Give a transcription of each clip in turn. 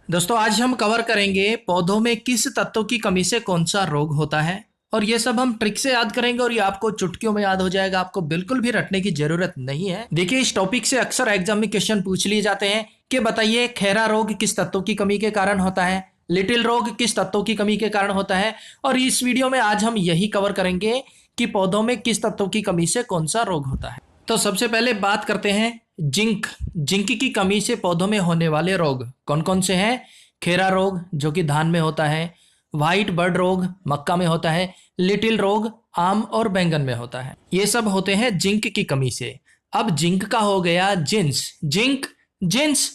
दोस्तों आज हम कवर करेंगे पौधों में किस तत्व की कमी से कौन सा रोग होता है। और ये सब हम ट्रिक से याद करेंगे और ये आपको चुटकियों में याद हो जाएगा। आपको बिल्कुल भी रटने की जरूरत नहीं है। देखिए, इस टॉपिक से अक्सर एग्जाम में क्वेश्चन पूछ लिए जाते हैं कि बताइए खैरा रोग किस तत्व की कमी के कारण होता है, लिटिल रोग किस तत्व की कमी के कारण होता है। और इस वीडियो में आज हम यही कवर करेंगे कि पौधों में किस तत्व की कमी से कौन सा रोग होता है। तो सबसे पहले बात करते हैं जिंक। जिंक की कमी से पौधों में होने वाले रोग कौन कौन से हैं। खेरा रोग जो कि धान में होता है, व्हाइट बर्ड रोग मक्का में होता है, लिटिल रोग आम और बैंगन में होता है। ये सब होते हैं जिंक की कमी से। अब जिंक का हो गया जिंस, जिंक जिंस।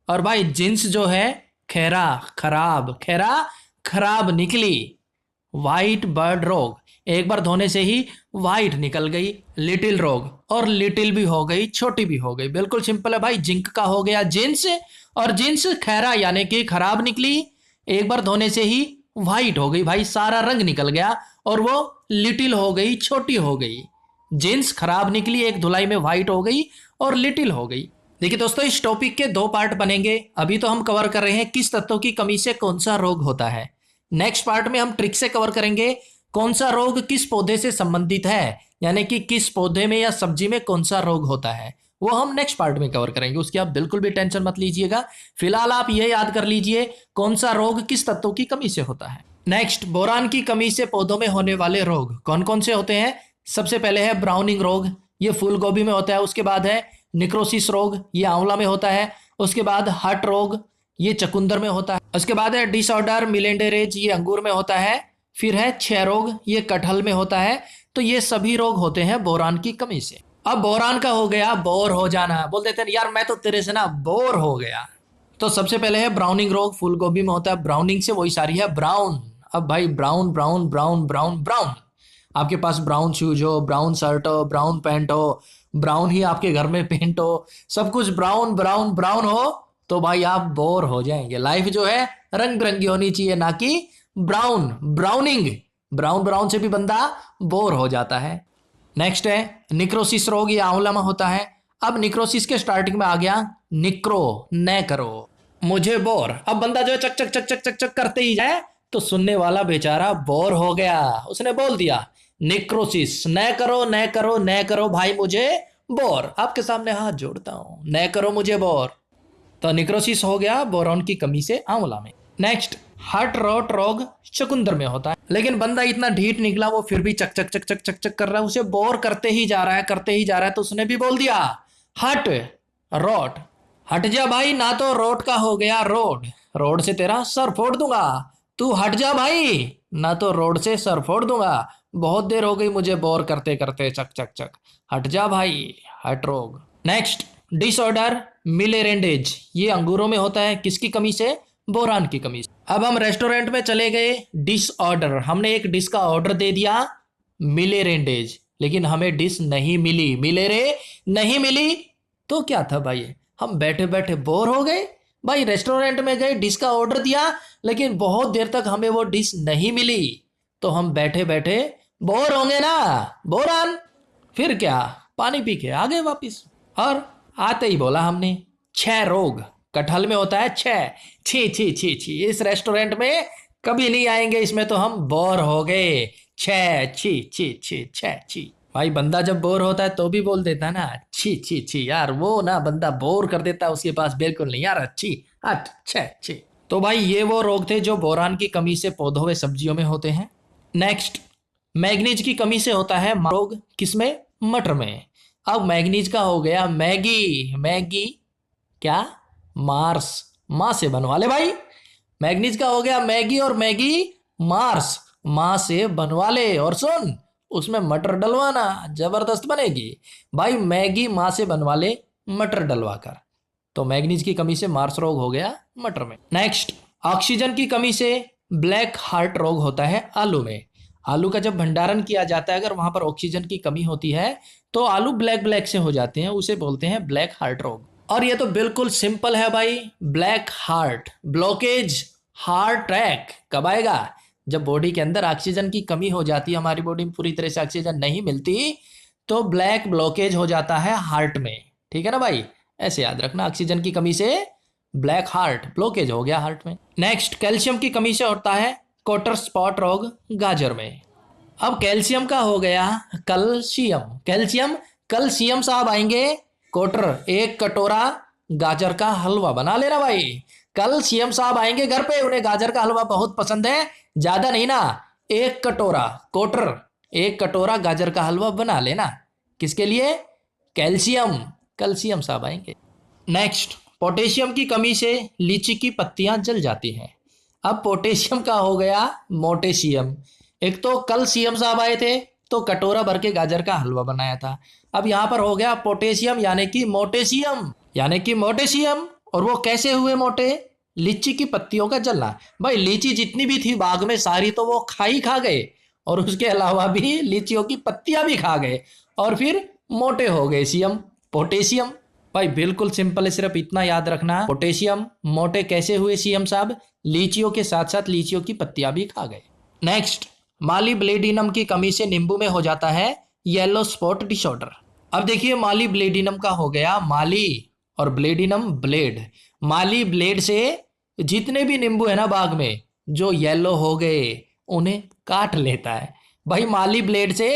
और भाई जिंस जो है खैरा खराब, खैरा खराब निकली। व्हाइट बर्ड रोग एक बार धोने से ही व्हाइट निकल गई। लिटिल रोग, और लिटिल भी हो गई छोटी भी हो गई। बिल्कुल सिंपल है भाई। जिंक का हो गया जिंस, और जिंस खैरा यानी कि खराब निकली। एक बार धोने से ही व्हाइट हो गई भाई, सारा रंग निकल गया। और वो लिटिल हो गई, छोटी हो गई। जिंस खराब निकली, एक धुलाई में व्हाइट हो गई और लिटिल हो गई। देखिए दोस्तों, इस टॉपिक के दो पार्ट बनेंगे। अभी तो हम कवर कर रहे हैं किस तत्व की कमी से कौन सा रोग होता है। नेक्स्ट पार्ट में हम ट्रिक से कवर करेंगे कौन सा रोग किस पौधे से संबंधित है, यानी कि किस पौधे में या सब्जी में कौन सा रोग होता है। वो हम नेक्स्ट पार्ट में कवर करेंगे, उसकी आप बिल्कुल भी टेंशन मत लीजिएगा। फिलहाल आप ये याद कर लीजिए कौन सा रोग किस तत्व की कमी से होता है। नेक्स्ट, बोरान की कमी से पौधों में होने वाले रोग कौन कौन से होते हैं। सबसे पहले है ब्राउनिंग रोग, ये फूल गोभी में होता है। उसके बाद है निक्रोसिस रोग, ये आंवला में होता है। उसके बाद हर्ट रोग, ये चकुंदर में होता है। उसके बाद है डिसऑर्डर मिलेंडेरेज, ये अंगूर में होता है। फिर है क्षय रोग, ये कटहल में होता है। तो ये सभी रोग होते हैं बोरान की कमी से। अब बोरान का हो गया बोर हो जाना। बोल देते हैं यार मैं तो तेरे से ना बोर हो गया। तो सबसे पहले है ब्राउनिंग रोग, फूल गोभी में होता है। ब्राउनिंग से वही सारी है ब्राउन। अब भाई brown brown brown brown brown, आपके पास ब्राउन शूज हो, ब्राउन शर्ट हो, ब्राउन पैंट हो, ब्राउन ही आपके घर में पेंट हो, सब कुछ ब्राउन ब्राउन ब्राउन हो, तो भाई आप बोर हो जाएंगे। लाइफ जो है रंग बिरंगी होनी चाहिए, ना कि ब्राउन ब्राउनिंग। ब्राउन ब्राउन से भी बंदा बोर हो जाता है। नेक्स्ट है निक्रोसिस रोग, ये आंवला में होता है। अब निक्रोसिस के स्टार्टिंग में आ गया निक्रो, न करो, मुझे बोर। अब बंदा जो है चक चक चक चक चक चक करते ही जाए, तो सुनने वाला बेचारा बोर हो गया। उसने बोल दिया निक्रोसिस, न करो न करो न करो भाई मुझे बोर। आपके सामने हाथ जोड़ता हूं, न करो मुझे बोर। तो निक्रोसिस हो गया बोरॉन की कमी से आंवला में। नेक्स्ट, हार्ट रोट रोग चकुंदर में होता है। लेकिन बंदा इतना ढीठ निकला, वो फिर भी चक चक चक चक चक चक कर रहा है, उसे बोर करते ही जा रहा है, करते ही जा रहा है। तो उसने भी बोल दिया हट रोट, हट जा भाई, ना तो रोड का हो गया रोड, रोड से तेरा सर फोड़ दूंगा। तू हट जा भाई, ना तो रोड से सर फोड़ दूंगा। बहुत देर हो गई मुझे बोर करते करते, चक चक चक, हट जा भाई, हट रोग। नेक्स्ट, डिसऑर्डर मिलेरेंडेज, ये अंगूरों में होता है। किसकी कमी से? बोरान की कमी से। अब हम रेस्टोरेंट में चले गए, डिश ऑर्डर, हमने एक डिश का ऑर्डर दे दिया मिलेरेंडेज, लेकिन हमें डिश नहीं मिली, मिले रे नहीं मिली। तो क्या था भाई, हम बैठे बैठे बोर हो गए। भाई रेस्टोरेंट में गए, डिश का ऑर्डर दिया, लेकिन बहुत देर तक हमें वो डिश नहीं मिली, तो हम बैठे बैठे बोर होंगे ना, बोरान। फिर क्या, पानी पी के आ गए वापिस। और आते ही बोला हमने क्षय रोग, कटहल में होता है क्षय। छी छी छी छी, इस रेस्टोरेंट में कभी नहीं आएंगे, इसमें तो हम बोर हो गए। क्षय छी छी छी क्षय छी। भाई बंदा जब बोर होता है तो भी बोल देता है ना छी छी छी, यार वो ना बंदा बोर कर देता है, उसके पास बिल्कुल नहीं यार, अच्छी हट छे छी। तो भाई ये वो रोग थे जो बोरान की कमी से पौधों व सब्जियों में होते हैं। नेक्स्ट, मैग्नीज की कमी से होता है रोग, किसमें? मटर में। अब मैग्नीज का हो गया मैगी, मैगी क्या, मार्स, माँ से बनवा ले भाई। मैग्नीज का हो गया मैगी, और मैगी मार्स, माँ से बनवा ले। और सुन, उसमें मटर डलवाना, जबरदस्त बनेगी भाई। मैगी माँ से बनवा ले मटर डलवा कर। तो मैग्नीज की कमी से मार्स रोग हो गया मटर में। नेक्स्ट, ऑक्सीजन की कमी से ब्लैक हार्ट रोग होता है आलू में। आलू का जब भंडारण किया जाता है, अगर वहां पर ऑक्सीजन की कमी होती है, तो आलू ब्लैक ब्लैक से हो जाते हैं, उसे बोलते हैं ब्लैक हार्ट रोग। और ये तो बिल्कुल सिंपल है भाई, black heart blockage, heart attack कब आएगा? जब बॉडी के अंदर ऑक्सीजन की कमी हो जाती है, हमारी बॉडी में पूरी तरह से ऑक्सीजन नहीं मिलती, तो ब्लैक ब्लॉकेज हो जाता है हार्ट में। ठीक है ना भाई, ऐसे याद रखना, ऑक्सीजन की कमी से ब्लैक हार्ट, ब्लॉकेज हो गया हार्ट में। नेक्स्ट, कैल्शियम की कमी से होता है क्वार्टर स्पॉट रोग गाजर में। अब कैल्शियम का हो गया कैल्शियम, कैल्शियम कल सीएम साहब आएंगे, क्वार्टर एक कटोरा गाजर का हलवा बना लेना भाई। कल सीएम साहब आएंगे घर पे, उन्हें गाजर का हलवा बहुत पसंद है, ज्यादा नहीं ना, एक कटोरा, क्वार्टर एक कटोरा गाजर का हलवा बना लेना। किसके लिए? कैल्शियम, कैल्शियम साहब आएंगे। नेक्स्ट, पोटेशियम की कमी से लीची की पत्तियां जल जाती हैं। अब पोटेशियम का हो गया मोटेशियम। एक तो कल सीएम साहब आए थे तो कटोरा भर के गाजर का हलवा बनाया था, अब यहां पर हो गया पोटेशियम यानी कि मोटेशियम, यानी कि मोटेशियम। और वो कैसे हुए मोटे? लीची की पत्तियों का जलना। भाई लीची जितनी भी थी बाग में सारी तो वो खा गए, और उसके अलावा भी लीचियों की पत्तियां भी खा गए, और फिर मोटे हो गए सीएम, पोटेशियम। भाई बिल्कुल सिंपल है, सिर्फ इतना याद रखना, पोटेशियम मोटे कैसे हुए सीएम साहब? लीचियों के साथ साथ लीचियों की पत्तियां भी खा गए। नेक्स्ट, मालिब्लेडिनम की कमी से नींबू में हो जाता है येलो स्पॉट डिसऑर्डर। अब देखिए, मालिब्लेडिनम का हो गया माली, और ब्लेडिनम ब्लेड। माली ब्लेड से जितने भी नींबू है ना बाग में जो येलो हो गए उन्हें काट लेता है। भाई माली ब्लेड से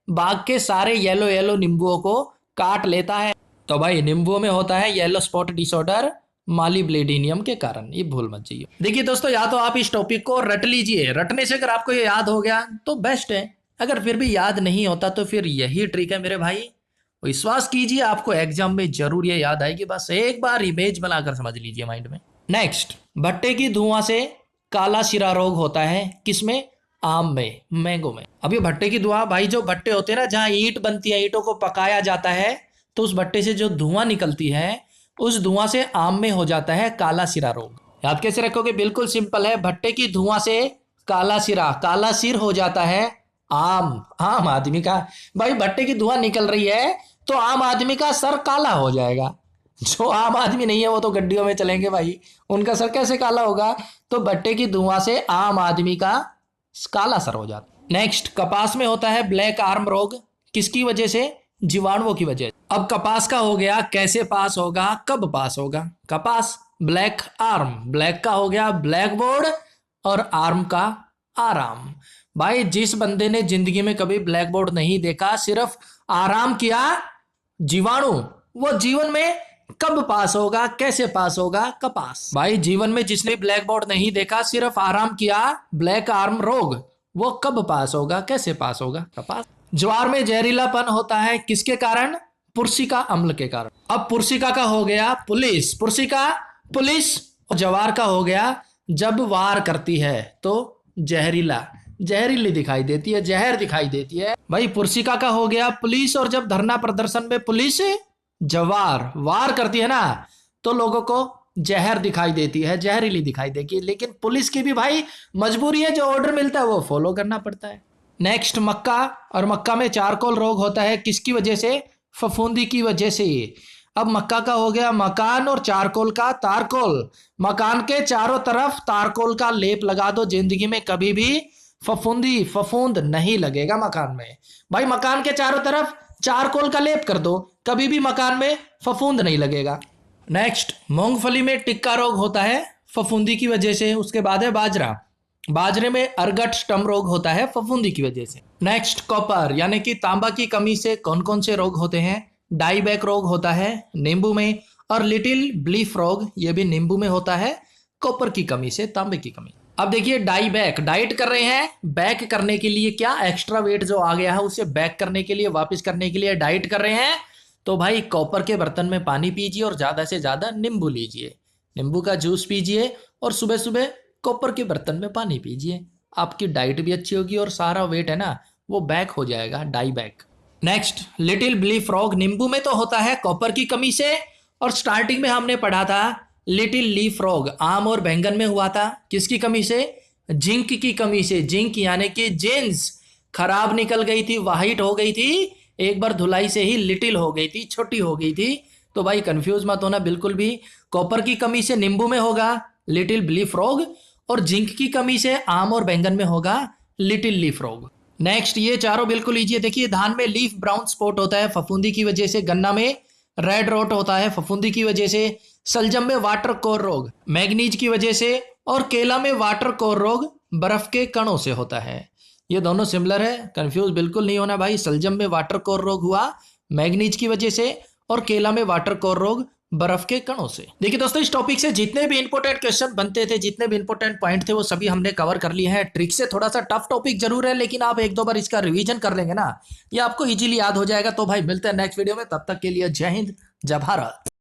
बाग के सारे येलो येलो नींबुओं को काट लेता है। तो भाई नींबुओं में होता है येलो स्पॉट डिसऑर्डर मालिब्लेडिनियम के कारण, ये भूल मत जाइए। देखिए दोस्तों, या तो आप इस टॉपिक को रट लीजिए, रटने से अगर आपको ये याद हो गया तो बेस्ट है, अगर फिर भी याद नहीं होता तो फिर यही ट्रिक है मेरे भाई, विश्वास कीजिए आपको एग्जाम में जरूर ये याद आएगी, बस एक बार इमेज बनाकर समझ लीजिए माइंड में। नेक्स्ट, भट्टे की धुआं से काला सिरा रोग होता है, किसमें? आम में, मैंगो में। अब ये भट्टे की धुआं, भाई जो भट्टे होते हैं ना जहाँ ईंट बनती है, ईंटों को पकाया जाता है, तो उस भट्टे से जो धुआं निकलती है उस धुआं से आम में हो जाता है काला सिरा रोग। याद कैसे रखोगे? बिल्कुल सिंपल है, भट्टे की धुआं से काला सिरा, काला सिर हो जाता है आम आदमी का। भाई भट्टे की धुआं निकल रही है तो आम आदमी का सर काला हो जाएगा। जो आम आदमी नहीं है वो तो गड्डियों में चलेंगे भाई, उनका सर कैसे काला होगा? तो भट्टे की धुआं से आम आदमी का काला सर हो जाता। नेक्स्ट, कपास में होता है ब्लैक आर्म रोग, किसकी वजह से? जीवाणुओं की वजह। अब कपास का हो गया कैसे पास होगा, कब पास होगा? कपास, ब्लैक आर्म, ब्लैक का हो गया ब्लैक बोर्ड, और आर्म का आराम। भाई जिस बंदे ने जिंदगी में कभी ब्लैक बोर्ड नहीं देखा, सिर्फ आराम किया, जीवाणु, वो जीवन में कब पास होगा, कैसे पास होगा? कपास। भाई जीवन में जिसने ब्लैक बोर्ड नहीं देखा, सिर्फ आराम किया, ब्लैक आर्म रोग, वो कब पास होगा, कैसे पास होगा? कपास। ज्वार में जहरीलापन होता है किसके कारण? पुर्सिका अम्ल के कारण। अब पुर्सिका का हो गया पुलिस, पुर्सिका पुलिस, और ज्वार का हो गया जब वार करती है तो जहरीला, जहरीली दिखाई देती है, जहर दिखाई देती है। भाई पुर्सिका का हो गया पुलिस, और जब धरना प्रदर्शन में पुलिस जवार वार करती है ना तो लोगों को जहर दिखाई देती है, जहरीली दिखाई देगी। लेकिन पुलिस की भी भाई मजबूरी है, जो ऑर्डर मिलता है वो फॉलो करना पड़ता है। नेक्स्ट, मक्का, और मक्का में चारकोल रोग होता है किसकी वजह से? फफूंदी की वजह से। अब मक्का का हो गया मकान, और चारकोल का तारकोल। मकान के चारों तरफ तारकोल का लेप लगा दो, जिंदगी में कभी भी फफूंद नहीं लगेगा मकान में। भाई मकान के चारों तरफ चारकोल का लेप कर दो, कभी भी मकान में फफूंद नहीं लगेगा। नेक्स्ट, मूंगफली में टिक्का रोग होता है फफूंदी की वजह से। उसके बाद है बाजरा, बाजरे में अर्गट स्टम रोग होता है फफूंदी की वजह से। नेक्स्ट, कॉपर यानी कि तांबा की कमी से कौन कौन से रोग होते हैं? डाईबैक रोग होता है नींबू में, और लिटिल ब्लीफ रोग, ये भी नींबू में होता है कॉपर की कमी से, तांबे की कमी। अब देखिए, डाईबैक, डाइट कर रहे हैं, बैक करने के लिए, क्या एक्स्ट्रा वेट जो आ गया है उसे बैक करने के लिए, वापस करने के लिए डाइट कर रहे हैं, तो भाई कॉपर के बर्तन में पानी पीजिए और ज्यादा से ज्यादा नींबू लीजिए, नींबू का जूस पीजिए, और सुबह सुबह कॉपर के बर्तन में पानी पीजिए, आपकी डाइट भी अच्छी होगी और सारा वेट है ना वो बैक हो जाएगा, डाई बैक। नेक्स्ट, लिटिल ब्लीफ रोग नींबू में तो होता है कॉपर की कमी से, और स्टार्टिंग में हमने पढ़ा था लिटिल लीफ रोग आम और बैंगन में हुआ था, किसकी कमी से? जिंक की कमी से। जिंक यानी कि जेंस खराब निकल गई थी, वाइट हो गई थी, एक बार धुलाई से ही लिटिल हो गई थी, छोटी हो गई थी। तो भाई कंफ्यूज मत होना बिल्कुल भी, कॉपर की कमी से नींबू में होगा लिटिल ब्लीफ रोग, और जिंक की कमी से आम और बैंगन में होगा लिटिल लीफ रोग। नेक्स्ट, ये चारों बिल्कुल लीजिए। देखिए, धान में लीफ ब्राउन स्पॉट होता है फफूंदी की वजह से, गन्ना में रेड रोट होता है फफूंदी की वजह से, सलजम में वाटर कोर रोग मैग्नीज की वजह से, और केला में वाटर कोर रोग बर्फ के कणों से होता है। ये दोनों सिमिलर है, कंफ्यूज बिल्कुल नहीं होना भाई। सलजम में वाटर कोर रोग हुआ मैग्नीज की वजह से, और केला में वाटर कोर रोग बर्फ के कणों से। देखिए दोस्तों, इस टॉपिक से जितने भी इंपॉर्टेंट क्वेश्चन बनते थे, जितने भी इंपॉर्टेंट पॉइंट थे, वो सभी हमने कवर कर लिए हैं। ट्रिक से थोड़ा सा टफ टॉपिक जरूर है, लेकिन आप एक दो बार इसका रिवीजन कर लेंगे ना, ये आपको इजीली याद हो जाएगा। तो भाई मिलते हैं नेक्स्ट वीडियो में, तब तक के लिए जय हिंद, जय भारत।